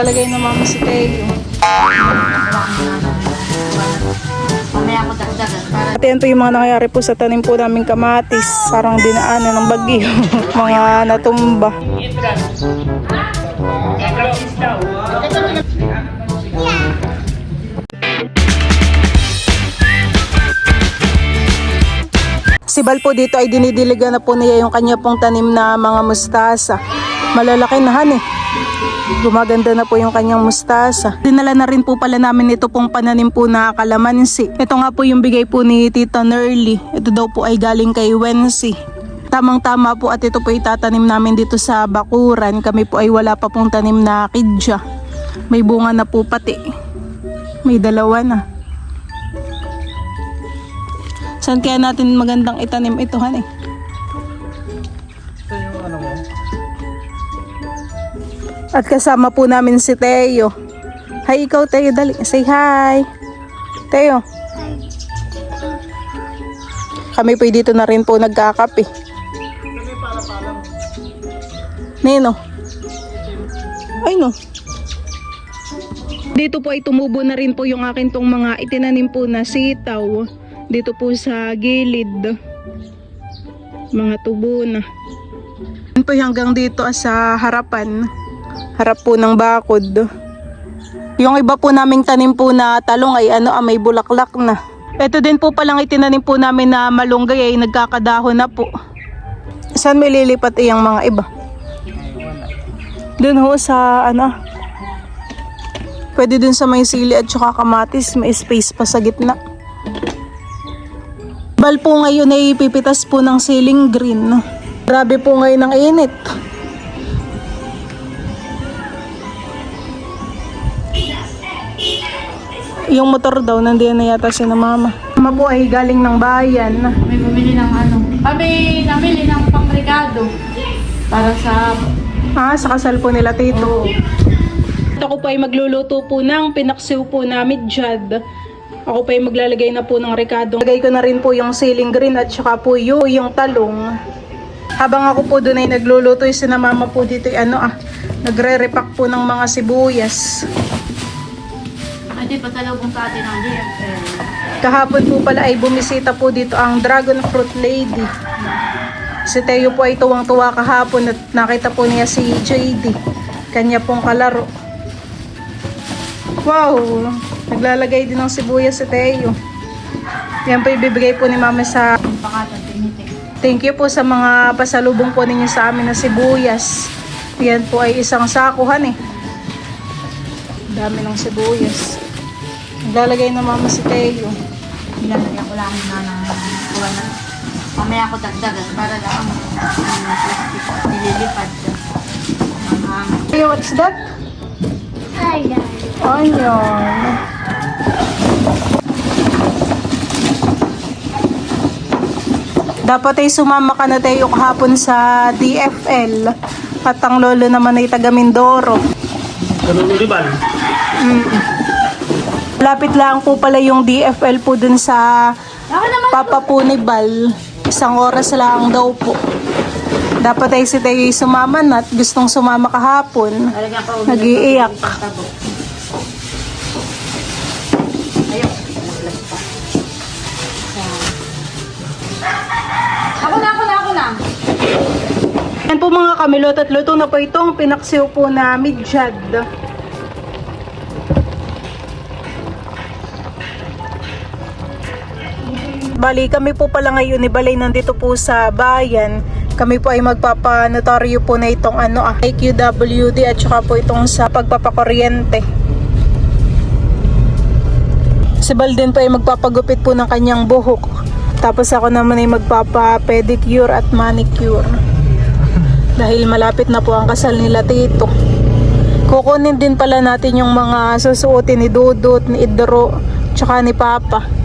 Talagay na mama si Teo. Mamaya ako dagdagan para At yan po yung mga nangyayari po sa tanim po naming kamatis. Parang dinaanan ng bagyo. Mga natumba. Si Bal po dito ay dinidiligan na po niya yung kanya pong tanim na mga mustasa. Malalaki na han eh. Gumaganda na po yung kanyang mustasa. Dinala na rin po pala namin ito pong pananim po na kalamansi. Ito nga po yung bigay po ni Tita Nerly. Ito daw po ay galing kay Wency. Tamang-tama po at ito po itatanim namin dito sa bakuran. Kami po ay wala pa pong tanim na kidya. May bunga na po pati. May dalawa na. Saan kaya natin magandang itanim ito han eh? Ito yung ano mo. At kasama po namin si Teo. Hi ikaw Teo, dali. Say hi. Teo. Kami po dito na rin po nagkakape. Nino. Ay no. Dito po ay tumubo na rin po yung akin tong mga itinanim po na sitaw. Dito po sa gilid. Mga tubo na. Yan po hanggang dito sa harapan. Harap po ng bakod. Yung iba po naming tanim po na talong ay may bulaklak na. Ito din po palang itinanim po namin na malunggay ay nagkakadahon na po. Saan may lilipat yung mga iba? Dun ho sa pwede dun sa may sili at saka kamatis. May space pa sa gitna. Bal po ngayon ay pipitas po ng siling green. Grabe po ngayon ang init. Yung motor daw, nandiyan na yata si na mama. Mama po ay galing ng bayan. may bumili ng kami namili ng pangregado para sa Sa kasal po nila tito. Ako po ay magluluto po ng pinaksiw po na midyad. Ako pa yung maglalagay na po ng rekado. Lagay ko na rin po yung siling green at saka po yung talong. Habang ako po doon ay nagluluto, yung sinamama po dito nagre-repack po ng mga sibuyas. hindi pa talabong sa atin ang DFL. Kahapon po pala ay bumisita po dito ang Dragon Fruit Lady. Si Teo po ay tuwang-tuwa kahapon at nakita po niya si JD. Kanya pong kalaro. Wow! Naglalagay din ng sibuyas si Teo. Yan po ibibigay po ni Mama sa... Thank you po sa mga pasalubong po ninyo sa amin na sibuyas. Yan po ay isang sakuhan eh. Dami ng sibuyas. Naglalagay na Mama si Teo. Ilalagyan ko lang ng kuha na. Mamaya ako dagdagan para lang plastic nililipad. Hey, what's that? Onion. Onion. Dapat ay sumama ka na tayo kahapon sa DFL. At ang lolo naman ay taga Mindoro. Kanuno di ba? Lapit lang po pala yung DFL po dun sa Papa po ni Bal. 1 oras lang daw po. Dapat ay si Tayo sumama na at gustong sumama kahapon. Nag-iiyak. Ako na. Yan po mga kamilot at luto na po itong pinaksiw po na midyad. Bali, kami po pala ngayon ni Balay nandito po sa bayan. Kami po ay magpapanotaryo po na itong IQWD at saka po itong sa pagpapakuryente. Si Bal din po ay magpapagupit po ng kanyang buhok. Tapos ako naman ay magpapa-pedicure at manicure. Dahil malapit na po ang kasal nila tito. Kukunin din pala natin yung mga susuotin ni Dudut, ni Idro, tsaka ni Papa.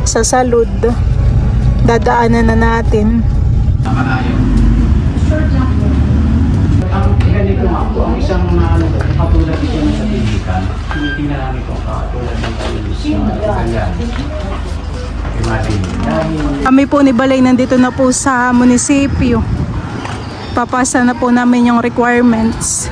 Sa salud. Dadaanan na natin. Ang ganito nga po, ang isang katulad ito na sa Pilipinas, tinitingnan namin kung katulad ng Italian. Kami po ni Balay nandito na po sa munisipyo. Papasa na po namin yung requirements.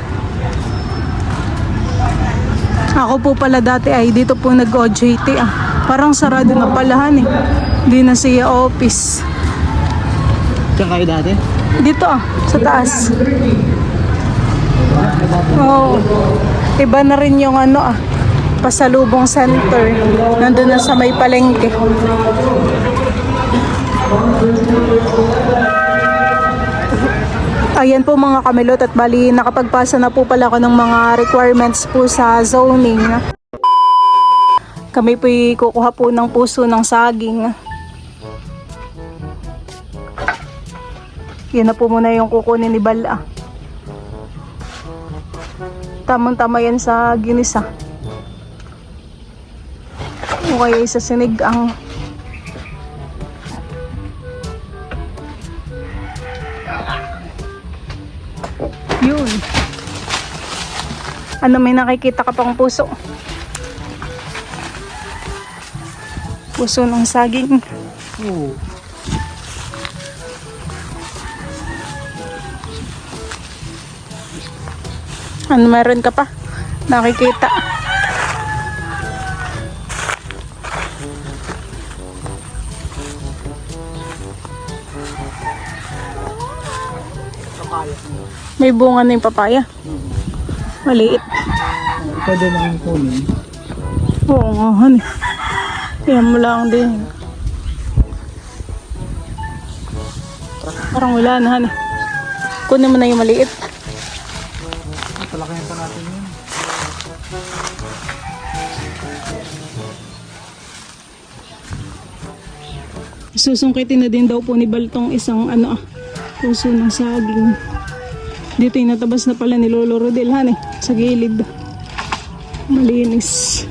Ako po pala dati ay dito po nag-OJT ah. Parang sarado na palahan eh. Hindi na siya office. Diyan kayo dati? Dito ah, sa taas. Oo. Iba na rin yung ano ah, pasalubong center. Nandun na sa may palengke. Ayan po mga kamilot at bali nakapagpasa na po pala ako ng mga requirements po sa zoning. Kami po'y kukuha po ng puso ng saging. Yan na po muna yung kukunin ni Bala. Tamang-tama yan sa ginisa. O kaya sa sinigang. Yun. Ano, may nakikita ka pang puso? Puso ng saging. Oo. Ano, meron ka pa? Nakikita. May bunga na yung papaya. Maliit. Pwede naman kunin. Oo nga, honey. Yan mo lang din. Parang wala na, honey. Kunin mo na yung maliit. Palakayan pa natin yun. Susungkitin na din daw po ni Baltong isang ano puso ng saging. Dito yung natabas na pala ni Lolo Rodel, honey. Sa gilid. Malinis.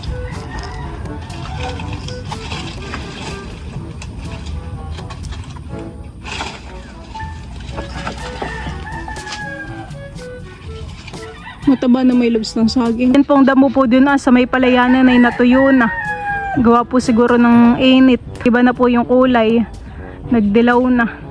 Mataba na may lobs ng saging. Yan pong damo po dun sa may palayanan ay natuyo na. Gawa po siguro ng init. Iba na po yung kulay. Nagdilaw na.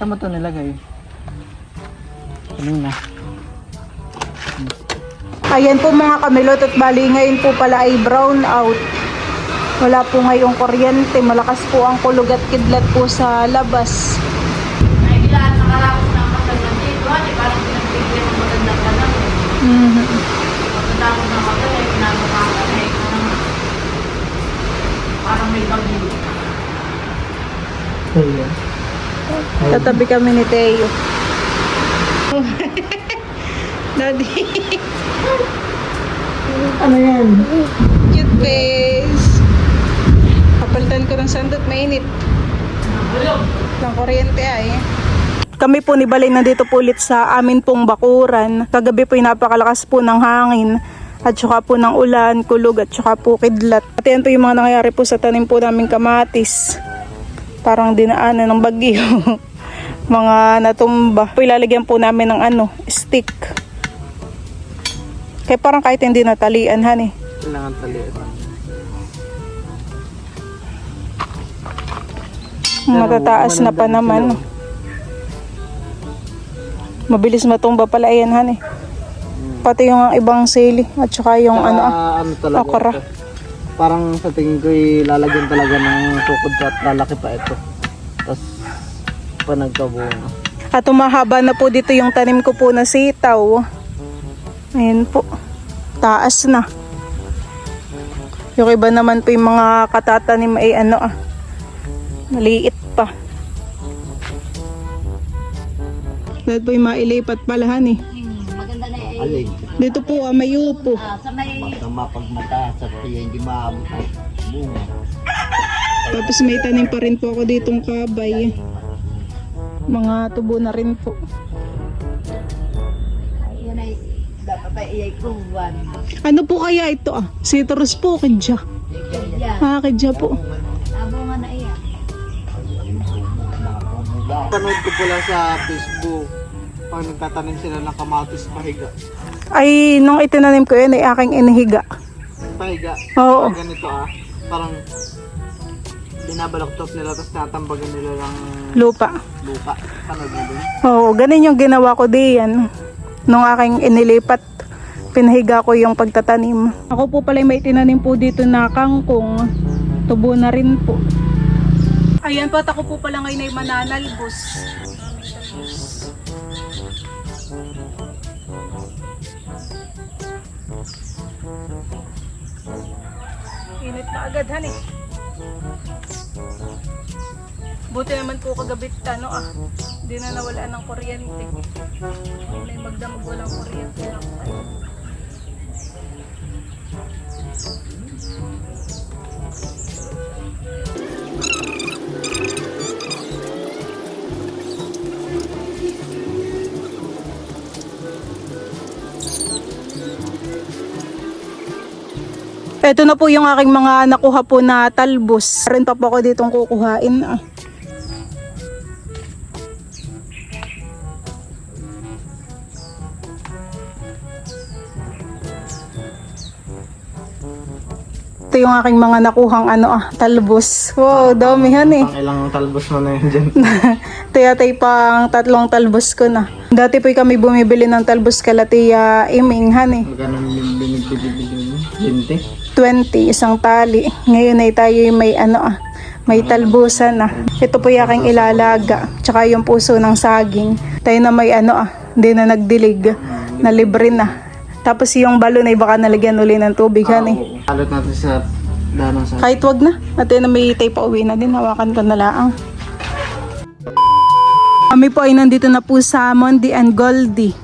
Saan mo ito nilagay? Kanina. Ayan po mga kamilot at bali ngayon po pala ay brown out. Wala po ngayong kuryente. Malakas po ang kulog at kidlat po sa labas. May ilaan nakalapos ng magandang dito. Parang pinagbigyan ng magandang kanan. Pagkatapos ng magandang, pinapakakan eh. Parang may bagyo. Kaya. Tatabi kami ni Teo. Daddy. Ano yan? Cute face. Kapalitan ko ng sandot, mainit. Ng kuryente ay. Kami po ni Balay nandito po ulit sa amin pong bakuran. Kagabi po napakalakas po ng hangin. At saka po ng ulan, kulog at saka po kidlat. At yan po yung mga nangyayari po sa tanim po naming kamatis. Parang dinaanan ng bagyo. Mga natumba. Po ilalagyan po namin ng stick. Kaya parang kahit hindi natalian, honey. Kailangan talian. Matataas na pa naman. Mabilis matumba pala yan, honey. Pati yung ibang sili at saka yung ano talaga okra. ito. Parang sa tingin ko lalagyan talaga ng sukod at lalaki pa ito. Tapos pa nagkabunga. At umahaba na po dito yung tanim ko po na sitaw. Ayan po. Taas na. Yung iba naman po yung mga katatanim ay maliit pa. Dahil po yung mailipat palahan eh. Maganda na eh. Alin? Dito po may upo. Sa may... Mapagmataas at hindi maabot ang bunga. Tapos may tanim pa rin po ako ditong kabay. Mga tubo na rin po. Yan ay... Dapat ay iyay kuwan. Ano po kaya ito Citrus po, kidya. Kadya po. Abo nga na iya. Panood ko pala sa Facebook. Pag nagtatanim sila ng kamatis pahiga. Ay, nung itinanim ko yun ay aking inihiga. Pahiga. Oo. Parang ganito Parang binabaloktot nila tapos tatambagan nila ng Lupa. lupa. Panood mo dun? Oo, ganun yung ginawa ko diyan. Nung aking inilipat, pinahiga ko yung pagtatanim. Ako po pala may tinanim po dito na kangkong. Tubo na rin po. Ayan po, at ako po pala ngayon ay mananalbos. Init na agad, han eh. Buti naman po kagabit hindi na nawala ng kuryente. May magdamag walang kuryente lang tayo. Ito na po yung aking mga nakuha po na talbos. Meron pa po ako ditong kukuhain. Ito yung aking mga nakuhang talbos. Wow, damihan eh. Pang ilang talbos mo na yun dyan. Tiyatay pang 3 talbos ko na. Dati po kami bumibili ng talbos kala Tia Iminghan eh. Magkano binibili mo? 20? 20, isang tali. Ngayon ay tayo may may talbusan na. Ito po yung aking ilalaga. Tsaka yung puso ng saging. Tayo na may hindi na nagdilig. Na libre na. Tapos yung balon ay baka nalagyan uli ng tubig eh. Alot natin sa danang sa... Kahit wag na. At na may tayo pa uwi na din. Hawakan ko na lang. Kami po ay nandito na po sa Mondi and Goldie.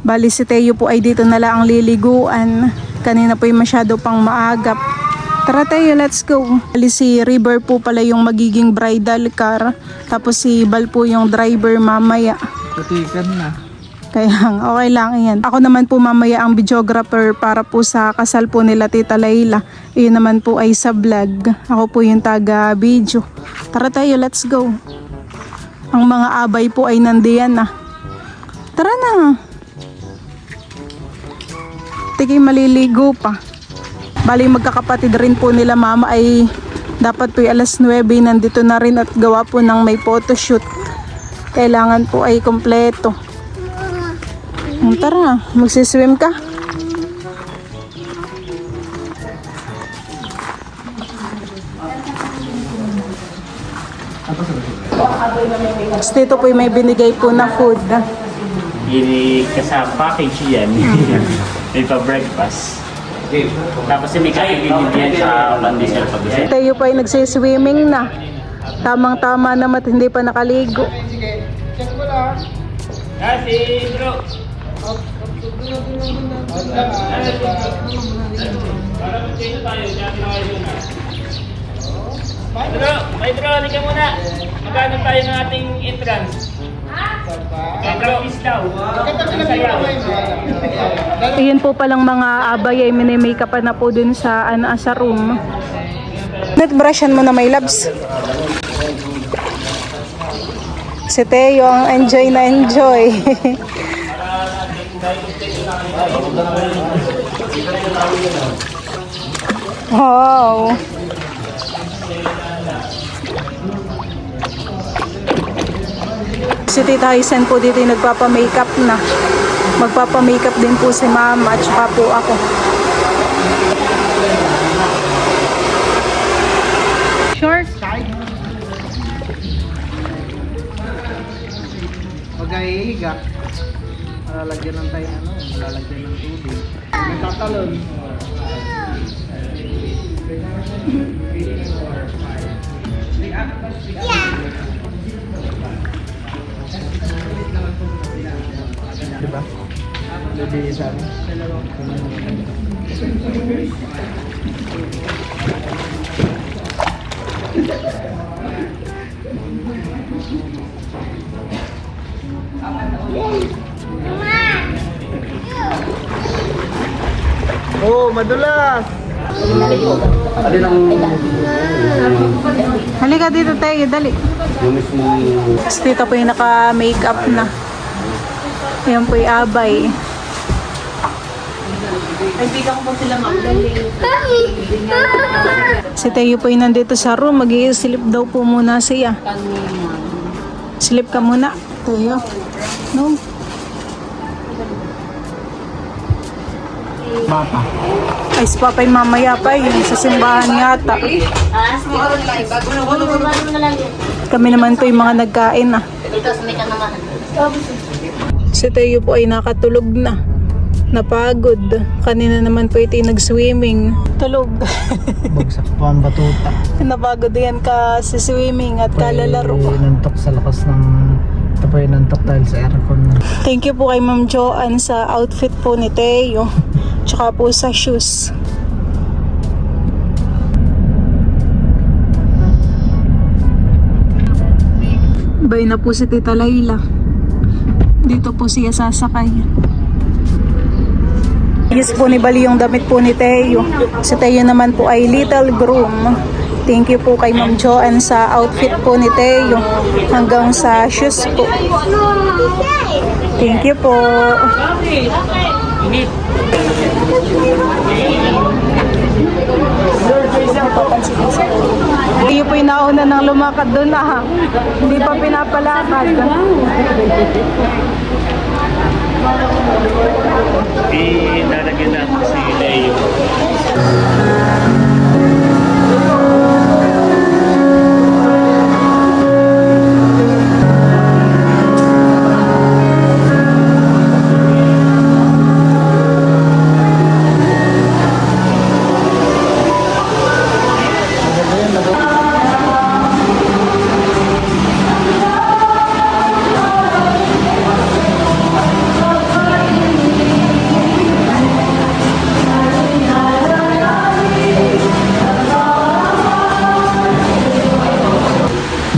Bali si Teo po ay dito na lang liliguan. Kanina po yung masyado pang maagap. Tara Teo, let's go. Bali si River po pala yung magiging bridal car. Tapos si Bal po yung driver mamaya. Putikan na. Kaya okay lang yan. Ako naman po mamaya ang videographer para po sa kasal po nila Tita Layla. Iyon naman po ay sa vlog. Ako po yung taga video. Tara tayo, let's go. Ang mga abay po ay nandiyan na. Tara na. Tigay maliligo pa. Bali magkakapatid rin po nila mama ay dapat po alas 9 nandito na rin at gawa po ng may photoshoot. Kailangan po ay kompleto. Tara, magsiswim ka. Dito po may binigay po na food. Hindi kasama package yan. May pa-breakfast. Tapos may kakibigin yan sa pandesal pag-isip. Tayo po ay nagsiswimming na. Tamang-tama naman hindi pa nakaligo. Kasi bro. Para mag-change tayo, dyan tayo na. Maestro, halika muna. Magkano tayo ng ating entrance? Practice daw. Iyan po palang mga abay ay minimake-up na po dun sa, sa room. Netbrushan mo na may labs. Si Teo ang enjoy na enjoy. Wow. Si Tita Hysen po dito yung nagpapa-makeup na. Magpapa-makeup din po si Mama at saka po ako. Short. Pag hihiga, malalagyan ng tayo malalagyan ng tubig. Nagtatalon. Diba? Jadi isa. Oh, madulas. Alin ang Halika dito tayo, dali. yung mismo Tapos dito po yung naka-makeup na. Ayan po yung abay. Si Teo po yung nandito sa room. Mag-i-sleep daw po muna siya. Sleep ka muna, Teo. No? Papa. Ay, si Papa yung mamaya pa yun. Sa simbahan yata. Kami naman po yung mga nagkain ah. Si Teo po ay nakatulog na. Napagod. Kanina naman po ito yung nag-swimming. Tulog. Bagsak po ang batuta. Napagod yan ka sa swimming at kalalaro. Nantok sa lakas ng... Ito po yung nantok dahil sa aircon. Thank you po kay Ma'am Joanne sa outfit po ni Teo. Tsaka po sa shoes. Bay na po si Tita Layla. Dito po siya sasakay. Yes po ni Bali yung damit po ni Teo. Si Teo naman po ay little groom. Thank you po kay Ma'am Joanne sa outfit po ni Teo. Hanggang sa shoes po. Thank you po. Teo po yung nauna ng lumakad doon ah. Hindi pa pinapalakad. Lalagyan natin si Leo.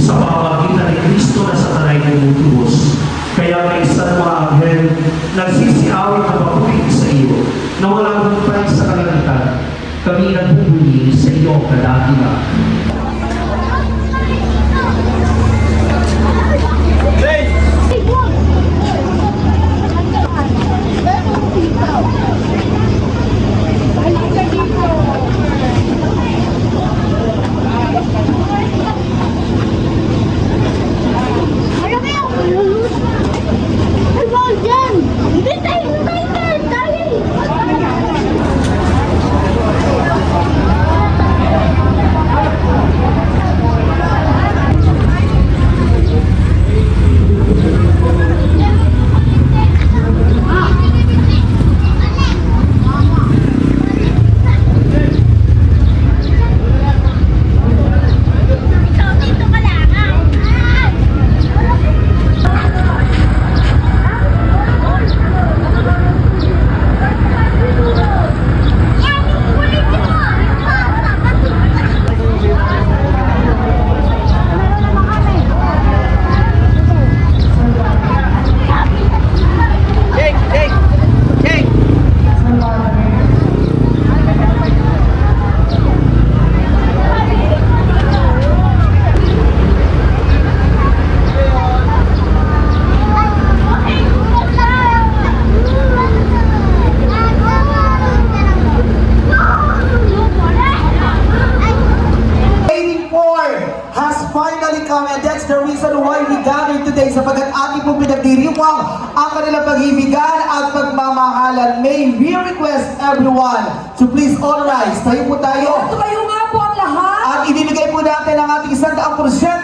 Sa pamamagitan ni Kristo na sa tanay ng tubos. Kaya may isang mga anghel nagsisiawit na papuri sa iyo na walang humpay sa kalangitan. Kami nagbubuli sa iyong kadakilan. sapagkat ating pong pinagdiriwang ang kanilang pag-ibigan at pagmamahalan. May we request everyone to please all rise. Tayo po tayo. Tumayo nga po ang lahat. At ibibigay po natin ang ating 100%